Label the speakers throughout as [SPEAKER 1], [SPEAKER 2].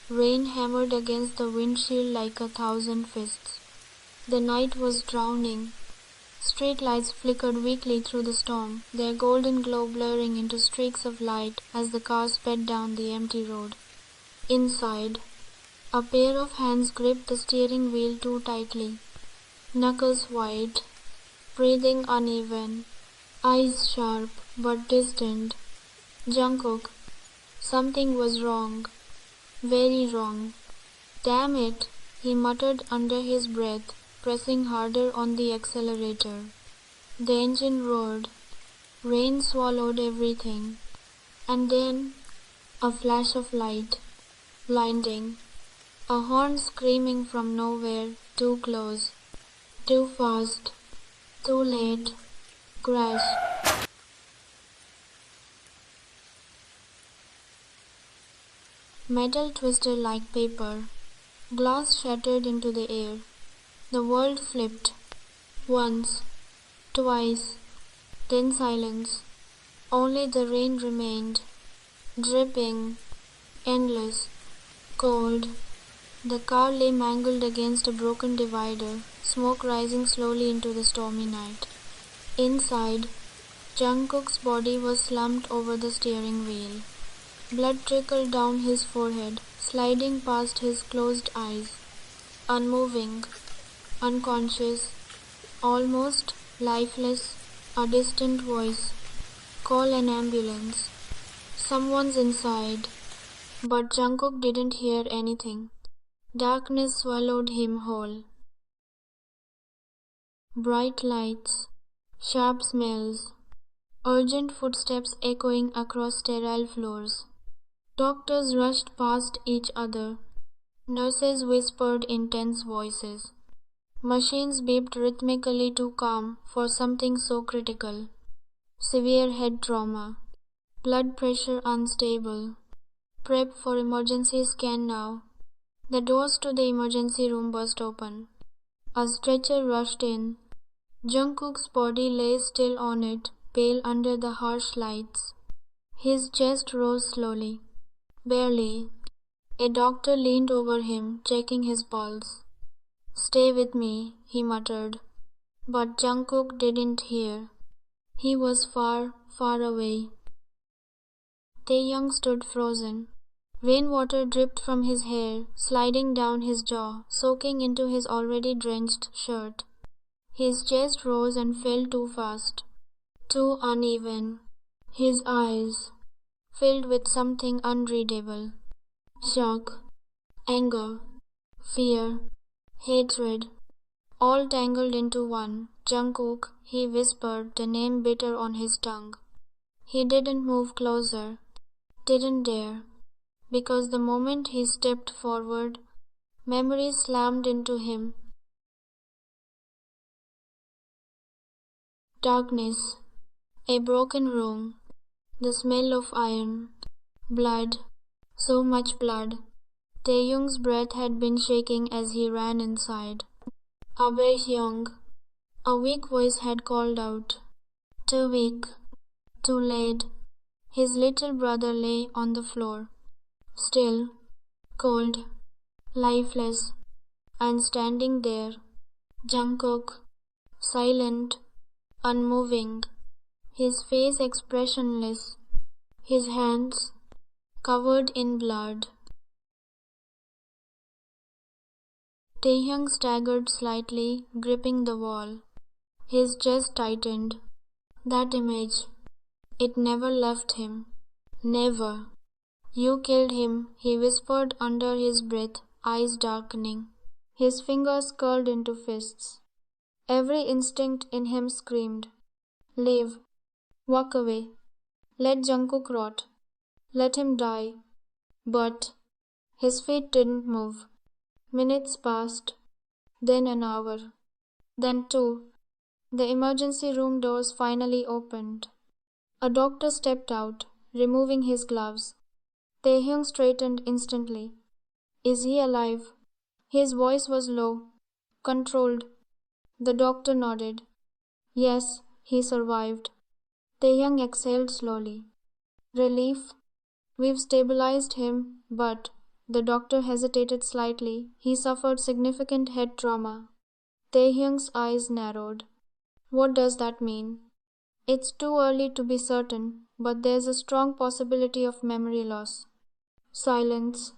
[SPEAKER 1] Rain hammered against the windshield like a thousand fists. The night was drowning. Street lights flickered weakly through the storm, their golden glow blurring into streaks of light as the car sped down the empty road. Inside, a pair of hands gripped the steering wheel too tightly, knuckles white, breathing uneven, eyes sharp but distant. Jungkook. Something was wrong. Very wrong. Damn it, he muttered under his breath, pressing harder on the accelerator. The engine roared. Rain swallowed everything. And then, a flash of light. Blinding. A horn screaming from nowhere, too close. Too fast. Too late. Crash. Metal twisted like paper. Glass shattered into the air. The world flipped. Once. Twice. Then silence. Only the rain remained. Dripping. Endless. Cold. The car lay mangled against a broken divider, smoke rising slowly into the stormy night. Inside, Jungkook's body was slumped over the steering wheel. Blood trickled down his forehead, sliding past his closed eyes. Unmoving, unconscious, almost lifeless, a distant voice. Call an ambulance. Someone's inside. But Jungkook didn't hear anything. Darkness swallowed him whole. Bright lights, sharp smells, urgent footsteps echoing across sterile floors. Doctors rushed past each other. Nurses whispered in tense voices. Machines beeped rhythmically too calm for something so critical. Severe head trauma. Blood pressure unstable. Prep for emergency scan now. The doors to the emergency room burst open. A stretcher rushed in. Jungkook's body lay still on it, pale under the harsh lights. His chest rose slowly. Barely. A doctor leaned over him, checking his pulse. Stay with me, he muttered. But Jungkook didn't hear. He was far, far away. Taehyung stood frozen. Rainwater dripped from his hair, sliding down his jaw, soaking into his already drenched shirt. His chest rose and fell too fast, too uneven. His eyes, filled with something unreadable. Shock, anger, fear, hatred, all tangled into one. Jungkook, he whispered, the name bitter on his tongue. He didn't move closer, didn't dare, because the moment he stepped forward, memory slammed into him. Darkness, a broken room, the smell of iron, blood, so much blood. Taehyung's breath had been shaking as he ran inside. Taehyung, a weak voice had called out. Too weak, too late. His little brother lay on the floor, still, cold, lifeless, and standing there, Jungkook, silent, unmoving, his face expressionless, his hands covered in blood. Taehyung staggered slightly, gripping the wall. His chest tightened. That image, it never left him. Never. You killed him, he whispered under his breath, eyes darkening. His fingers curled into fists. Every instinct in him screamed. Leave. Walk away. Let Jungkook rot. Let him die. But his feet didn't move. Minutes passed. Then an hour. Then two. The emergency room doors finally opened. A doctor stepped out, removing his gloves. Taehyung straightened instantly. Is he alive? His voice was low, controlled. The doctor nodded. Yes, he survived. Taehyung exhaled slowly. Relief? We've stabilized him, but The doctor hesitated slightly. He suffered significant head trauma. Taehyung's eyes narrowed. What does that mean? It's too early to be certain, but there's a strong possibility of memory loss. Silence.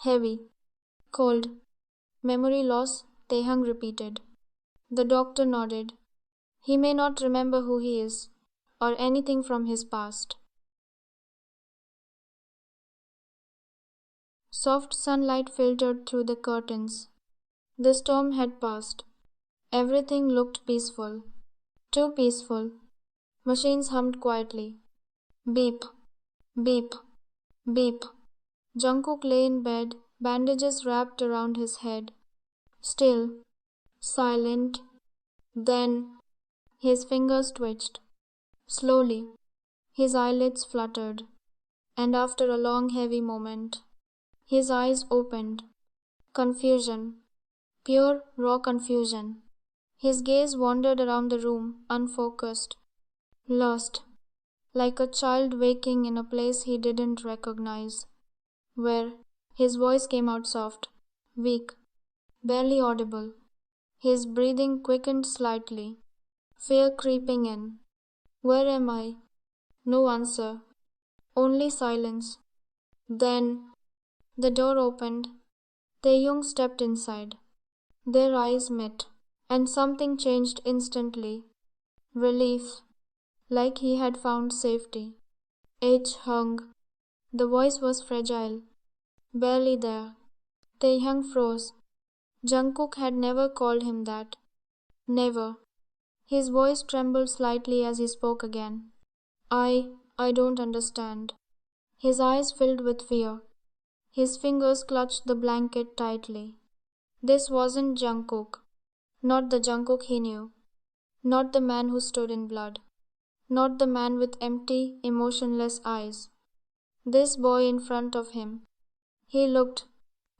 [SPEAKER 1] Heavy. Cold. Memory loss, Taehyung repeated. The doctor nodded. He may not remember who he is, or anything from his past. Soft sunlight filtered through the curtains. The storm had passed. Everything looked peaceful. Too peaceful. Machines hummed quietly. Beep, beep, beep. Jungkook lay in bed, bandages wrapped around his head. Still, silent. Then, his fingers twitched. Slowly, his eyelids fluttered. And after a long, heavy moment, his eyes opened. Confusion. Pure, raw confusion. His gaze wandered around the room, unfocused. Lost. Like a child waking in a place he didn't recognize. Where his voice came out soft, weak, barely audible. His breathing quickened slightly, fear creeping in. Where am I? No answer. Only silence. Then the door opened. Taehyung stepped inside. Their eyes met, and something changed instantly. Relief, like he had found safety. H. hung. The voice was fragile, barely there. Taehyung froze. Jungkook had never called him that. Never. His voice trembled slightly as he spoke again. I don't understand. His eyes filled with fear. His fingers clutched the blanket tightly. This wasn't Jungkook. Not the Jungkook he knew. Not the man who stood in blood. Not the man with empty, emotionless eyes. This boy in front of him. He looked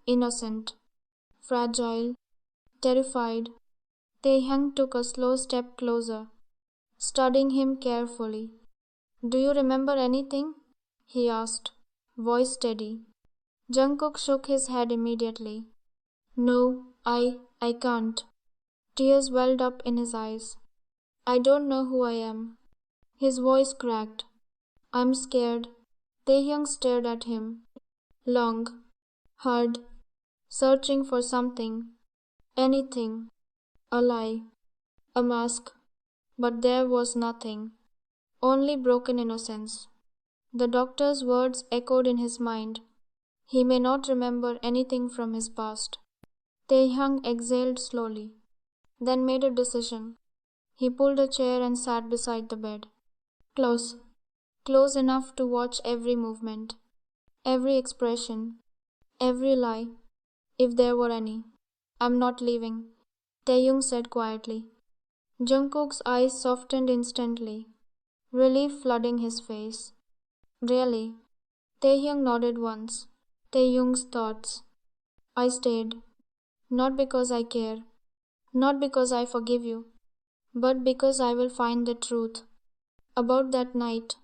[SPEAKER 1] innocent, fragile, terrified. Taehyung took a slow step closer, studying him carefully. Do you remember anything? He asked, voice steady. Jungkook shook his head immediately. No, I can't. Tears welled up in his eyes. I don't know who I am. His voice cracked. I'm scared. Taehyung stared at him. Long, hard, searching for something. Anything. A lie. A mask. But there was nothing. Only broken innocence. The doctor's words echoed in his mind. He may not remember anything from his past. Taehyung exhaled slowly, then made a decision. He pulled a chair and sat beside the bed. Close. Close enough to watch every movement, every expression, every lie, if there were any. I'm not leaving, Taehyung said quietly. Jungkook's eyes softened instantly, relief flooding his face. Really? Taehyung nodded once. Taehyung's thoughts. I stayed. Not because I care. Not because I forgive you. But because I will find the truth. About that night.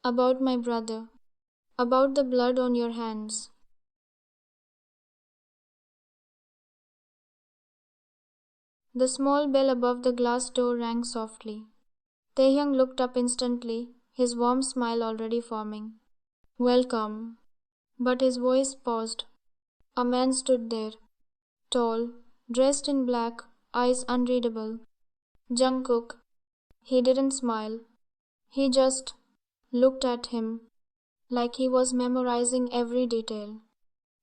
[SPEAKER 1] About my brother. About the blood on your hands. The small bell above the glass door rang softly. Taehyung looked up instantly, his warm smile already forming. Welcome. But his voice paused. A man stood there, tall, dressed in black, eyes unreadable. Jungkook. He didn't smile. He just looked at him, like he was memorizing every detail.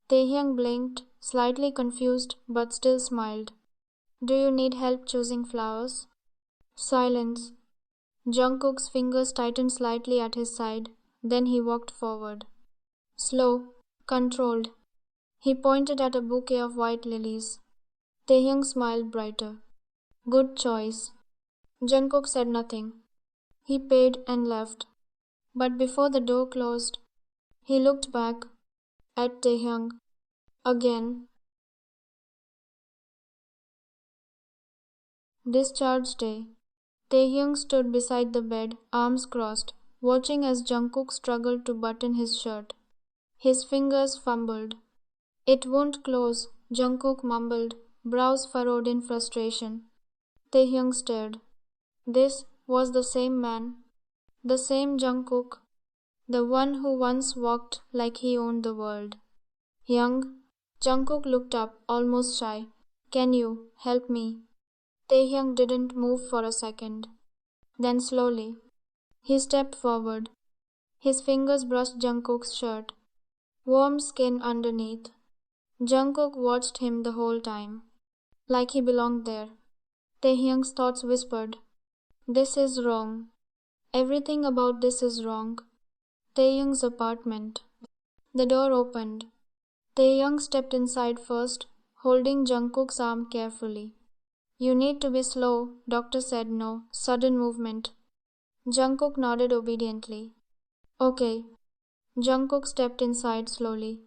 [SPEAKER 1] Taehyung blinked, slightly confused, but still smiled. Do you need help choosing flowers? Silence. Jungkook's fingers tightened slightly at his side, then he walked forward. Slow, controlled. He pointed at a bouquet of white lilies. Taehyung smiled brighter. Good choice. Jungkook said nothing. He paid and left. But before the door closed, he looked back at Taehyung again. Discharge day. Taehyung stood beside the bed, arms crossed, watching as Jungkook struggled to button his shirt. His fingers fumbled. It won't close, Jungkook mumbled, brows furrowed in frustration. Taehyung stared. This was the same man, the same Jungkook, the one who once walked like he owned the world. Young, Jungkook looked up, almost shy. Can you help me? Taehyung didn't move for a second. Then slowly, he stepped forward. His fingers brushed Jungkook's shirt. Warm skin underneath. Jungkook watched him the whole time, like he belonged there. Taehyung's thoughts whispered, this is wrong. Everything about this is wrong. Taehyung's apartment. The door opened. Taehyung stepped inside first, holding Jungkook's arm carefully. You need to be slow, doctor said no, sudden movement. Jungkook nodded obediently. Okay. Jungkook stepped inside slowly.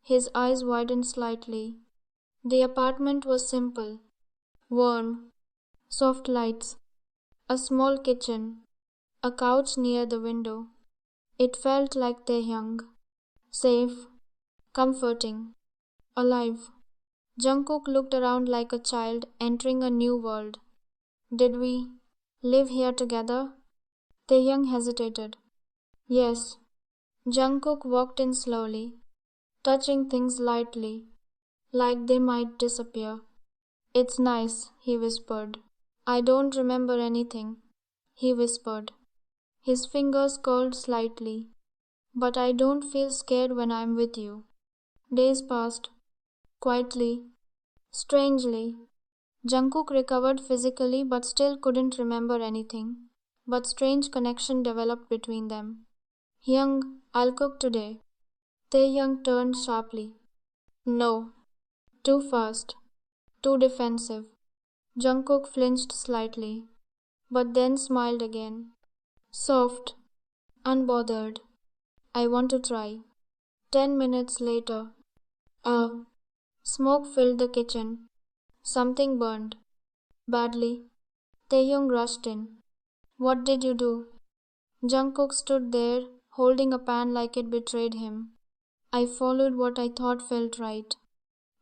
[SPEAKER 1] His eyes widened slightly. The apartment was simple, warm, soft lights, a small kitchen, a couch near the window. It felt like Taehyung, safe, comforting, alive. Jungkook looked around like a child entering a new world. Did we live here together? Taehyung hesitated. Yes. Jungkook walked in slowly, touching things lightly, like they might disappear. It's nice, he whispered. I don't remember anything, he whispered. His fingers curled slightly. But I don't feel scared when I'm with you. Days passed, quietly, strangely. Jungkook recovered physically but still couldn't remember anything. But strange connection developed between them. Young, I'll cook today. Taehyung turned sharply. No. Too fast. Too defensive. Jungkook flinched slightly, but then smiled again. Soft, unbothered. I want to try. 10 minutes later. Smoke filled the kitchen. Something burned. Badly. Taehyung rushed in. What did you do? Jungkook stood there, holding a pan like it betrayed him. I followed what I thought felt right.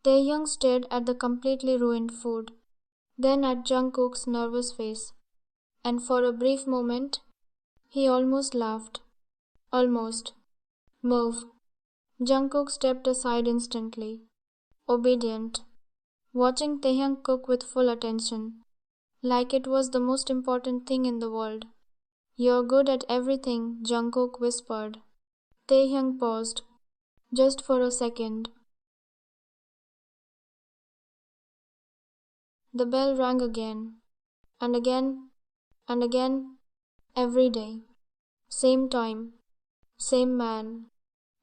[SPEAKER 1] Taehyung stared at the completely ruined food, then at Jungkook's nervous face, and for a brief moment, he almost laughed. Almost. Move. Jungkook stepped aside instantly, obedient, watching Taehyung cook with full attention, like it was the most important thing in the world. You're good at everything, Jungkook whispered. Taehyung paused, just for a second. The bell rang again, and again, and again, every day. Same time, same man.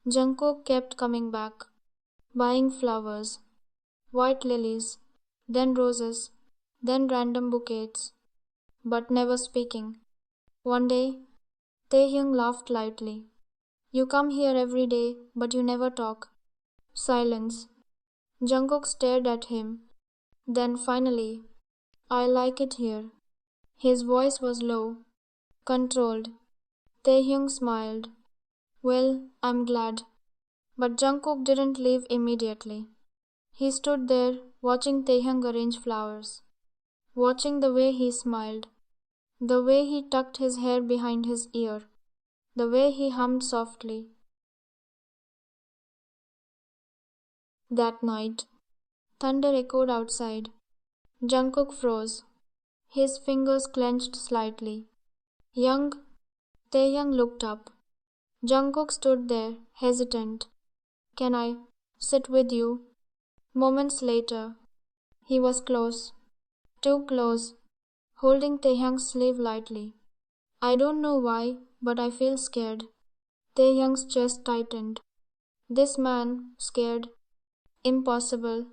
[SPEAKER 1] Jungkook kept coming back, buying flowers, white lilies, then roses, then random bouquets, but never speaking. One day, Taehyung laughed lightly. You come here every day, but you never talk. Silence. Jungkook stared at him. Then finally, I like it here. His voice was low, controlled. Taehyung smiled. Well, I'm glad. But Jungkook didn't leave immediately. He stood there, watching Taehyung arrange flowers, watching the way he smiled, the way he tucked his hair behind his ear, the way he hummed softly. That night, thunder echoed outside. Jungkook froze. His fingers clenched slightly. Young, Taehyung looked up. Jungkook stood there, hesitant. Can I sit with you? Moments later, he was close, too close, holding Taehyung's sleeve lightly. I don't know why, but I feel scared. Taehyung's chest tightened. This man, scared. Impossible.